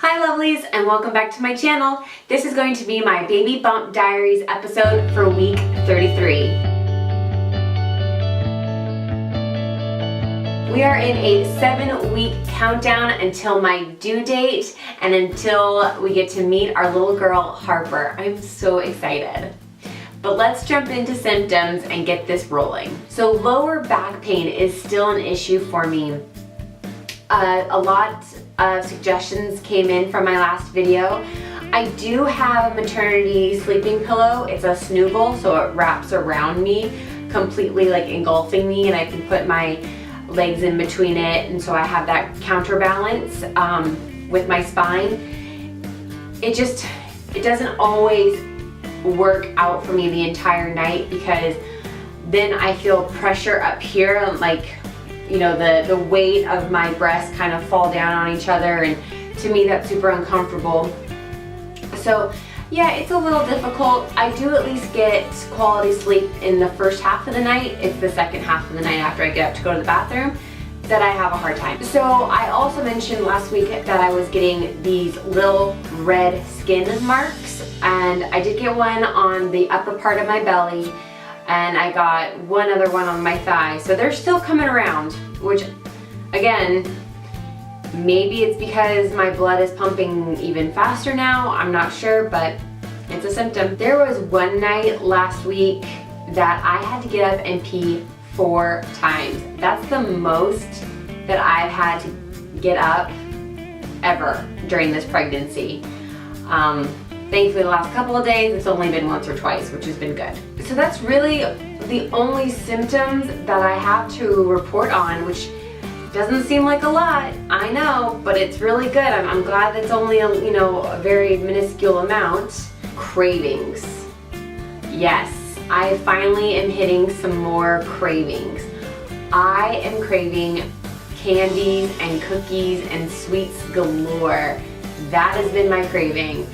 Hi lovelies, and welcome back to my channel. This is going to be my Baby Bump Diaries episode for week 33. We are in a 7-week countdown until my due date and until we get to meet our little girl Harper. I'm so excited. But let's jump into symptoms and get this rolling. So lower back pain is still an issue for me. A lot of suggestions came in from my last video. I do have a maternity sleeping pillow. It's a snoogle, so it wraps around me, completely like engulfing me, and I can put my legs in between it, and so I have that counterbalance with my spine. It doesn't always work out for me the entire night, because then I feel pressure up here, like, you know, the weight of my breasts kind of fall down on each other, and to me that's super uncomfortable. So yeah, it's a little difficult. I do at least get quality sleep in the first half of the night. It's the second half of the night after I get up to go to the bathroom that I have a hard time. So I also mentioned last week that I was getting these little red skin marks, and I did get one on the upper part of my belly, and I got one other one on my thigh. So they're still coming around, which again, maybe it's because my blood is pumping even faster now, I'm not sure, but it's a symptom. There was one night last week that I had to get up and pee 4 times. That's the most that I've had to get up ever during this pregnancy. Thankfully the last couple of days it's only been once or twice, which has been good. So that's really the only symptoms that I have to report on, which doesn't seem like a lot, I know, but it's really good. I'm glad it's only a very minuscule amount. Cravings. Yes, I finally am hitting some more cravings. I am craving candies and cookies and sweets galore. That has been my craving.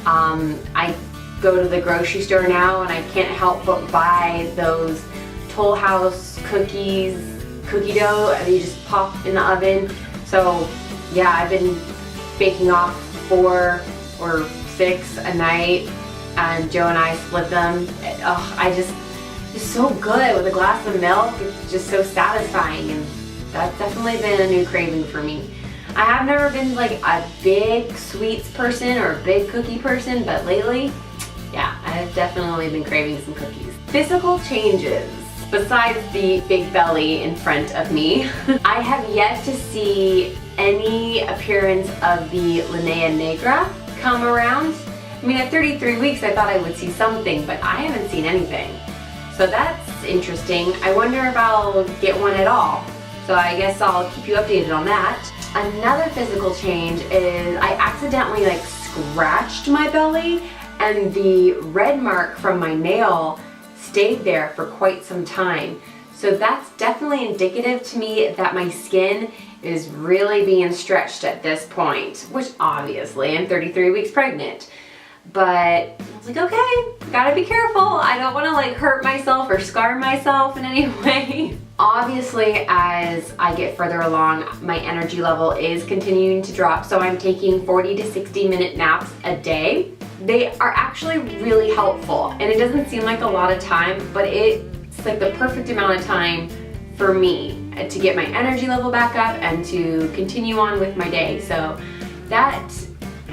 I go to the grocery store now and I can't help but buy those Toll House cookies, cookie dough, and you just pop in the oven. So yeah, I've been baking off 4 or 6 a night, and Joe and I split them. It's so good with a glass of milk. It's just so satisfying, and that's definitely been a new craving for me. I have never been like a big sweets person or a big cookie person, but lately, yeah, I've definitely been craving some cookies. Physical changes. Besides the big belly in front of me, I have yet to see any appearance of the linea nigra come around. I mean, at 33 weeks I thought I would see something, but I haven't seen anything. So that's interesting. I wonder if I'll get one at all. So I guess I'll keep you updated on that. Another physical change is I accidentally scratched my belly, and the red mark from my nail stayed there for quite some time. So that's definitely indicative to me that my skin is really being stretched at this point, which obviously I'm 33 weeks pregnant. But I was like, okay, gotta be careful. I don't want to hurt myself or scar myself in any way. Obviously, as I get further along, my energy level is continuing to drop, so I'm taking 40 to 60 minute naps a day. They are actually really helpful, and it doesn't seem like a lot of time, but it's like the perfect amount of time for me to get my energy level back up and to continue on with my day. So that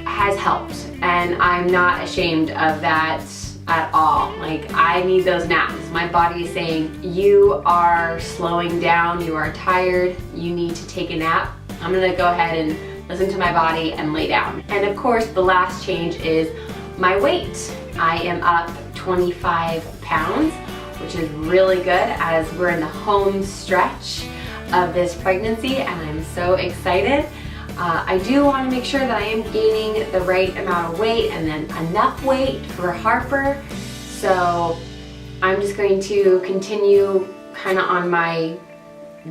has helped, and I'm not ashamed of that at all. I need those naps. My body is saying, you are slowing down, you are tired, you need to take a nap. I'm gonna go ahead and listen to my body and lay down. And of course, the last change is my weight. I am up 25 pounds, which is really good as we're in the home stretch of this pregnancy, and I'm so excited. I do want to make sure that I am gaining the right amount of weight and then enough weight for Harper. So I'm just going to continue kind of on my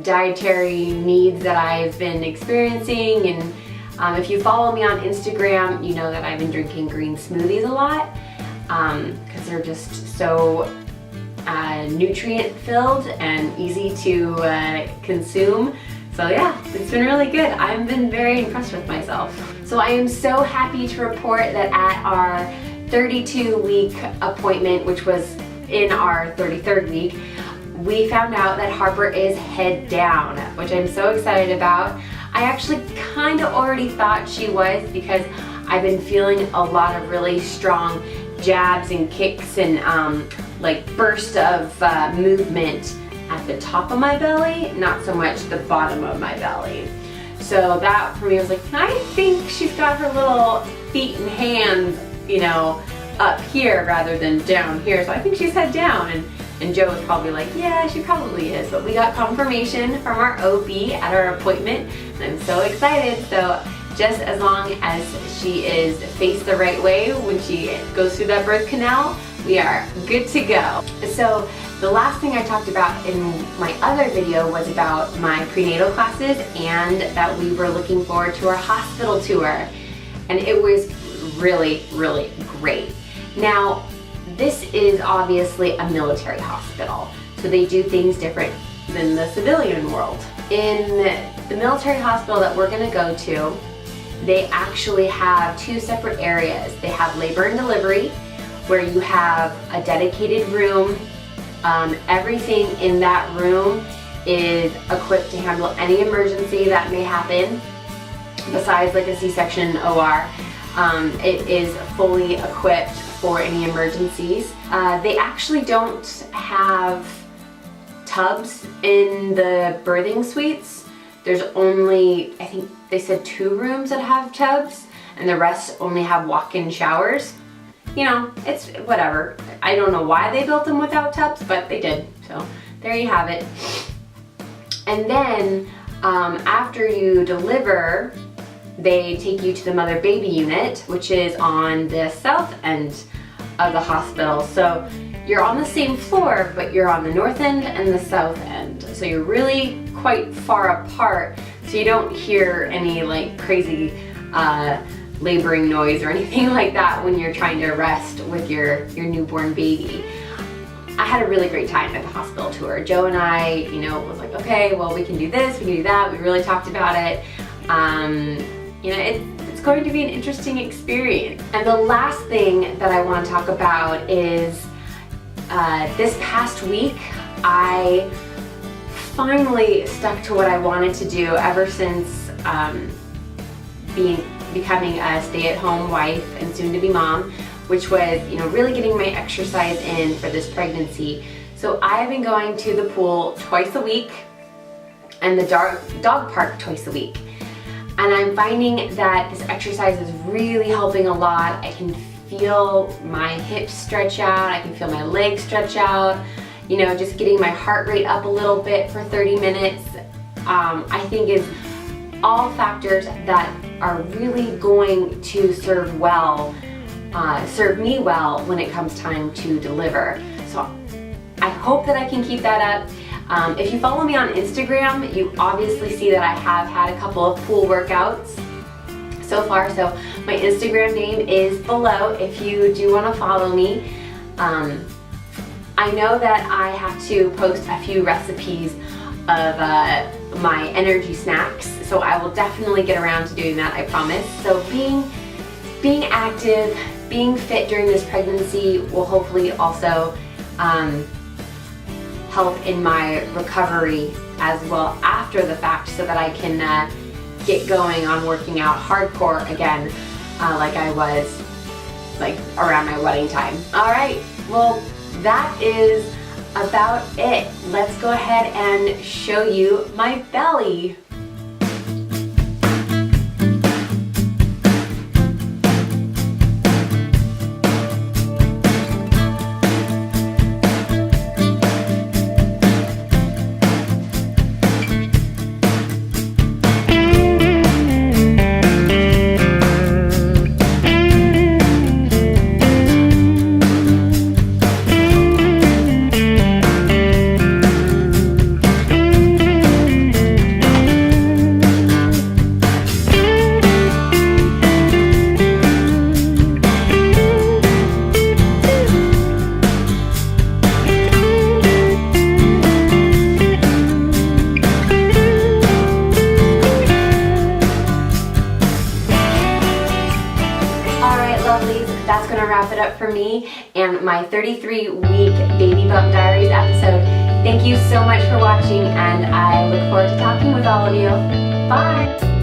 dietary needs that I've been experiencing. And if you follow me on Instagram, you know that I've been drinking green smoothies a lot because they're just so nutrient filled and easy to consume. So yeah, it's been really good. I've been very impressed with myself. So I am so happy to report that at our 32-week appointment, which was in our 33rd week, we found out that Harper is head down, which I'm so excited about. I actually kind of already thought she was, because I've been feeling a lot of really strong jabs and kicks and like bursts of movement at the top of my belly, not so much the bottom of my belly. So that for me was like, I think she's got her little feet and hands, you know, up here rather than down here. So I think she's head down. And Joe was probably like, yeah, she probably is. But we got confirmation from our OB at our appointment, and I'm so excited. So just as long as she is faced the right way when she goes through that birth canal, we are good to go. So the last thing I talked about in my other video was about my prenatal classes, and that we were looking forward to our hospital tour. And it was really, really great. Now, this is obviously a military hospital, so they do things different than the civilian world. In the military hospital that we're gonna go to, they actually have two separate areas. They have labor and delivery, where you have a dedicated room. Everything in that room is equipped to handle any emergency that may happen, besides like a C-section OR. It is fully equipped for any emergencies. They actually don't have tubs in the birthing suites. There's only, I think they said 2 rooms that have tubs, and the rest only have walk-in showers. You know, it's whatever. I don't know why they built them without tubs, but they did. So there you have it. And then after you deliver, they take you to the mother-baby unit, which is on the south end of the hospital. So you're on the same floor, but you're on the north end and the south end. So you're really quite far apart, so you don't hear any like crazy laboring noise or anything like that when you're trying to rest with your newborn baby. I had a really great time at the hospital tour. Joe and I, you know, was like, okay, well, we can do this, we can do that. We really talked about it. You know, it's going to be an interesting experience. And the last thing that I want to talk about is this past week, I finally stuck to what I wanted to do ever since becoming a stay-at-home wife and soon-to-be mom, which was, you know, really getting my exercise in for this pregnancy. So I have been going to the pool twice a week and the dog park twice a week. And I'm finding that this exercise is really helping a lot. I can feel my hips stretch out, I can feel my legs stretch out, you know, just getting my heart rate up a little bit for 30 minutes, I think is all factors that are really going to serve me well when it comes time to deliver. So I hope that I can keep that up. If you follow me on Instagram, you obviously see that I have had a couple of pool workouts so far. So my Instagram name is below if you do want to follow me. I know that I have to post a few recipes of my energy snacks, so I will definitely get around to doing that, I promise. So being active, being fit during this pregnancy will hopefully also help in my recovery as well after the fact, so that I can get going on working out hardcore again, like I was like around my wedding time. All right, well, that is about it. Let's go ahead and show you my belly. lovelies, that's gonna wrap it up for me and my 33-week Baby Bump Diaries episode. Thank you so much for watching, and I look forward to talking with all of you. Bye!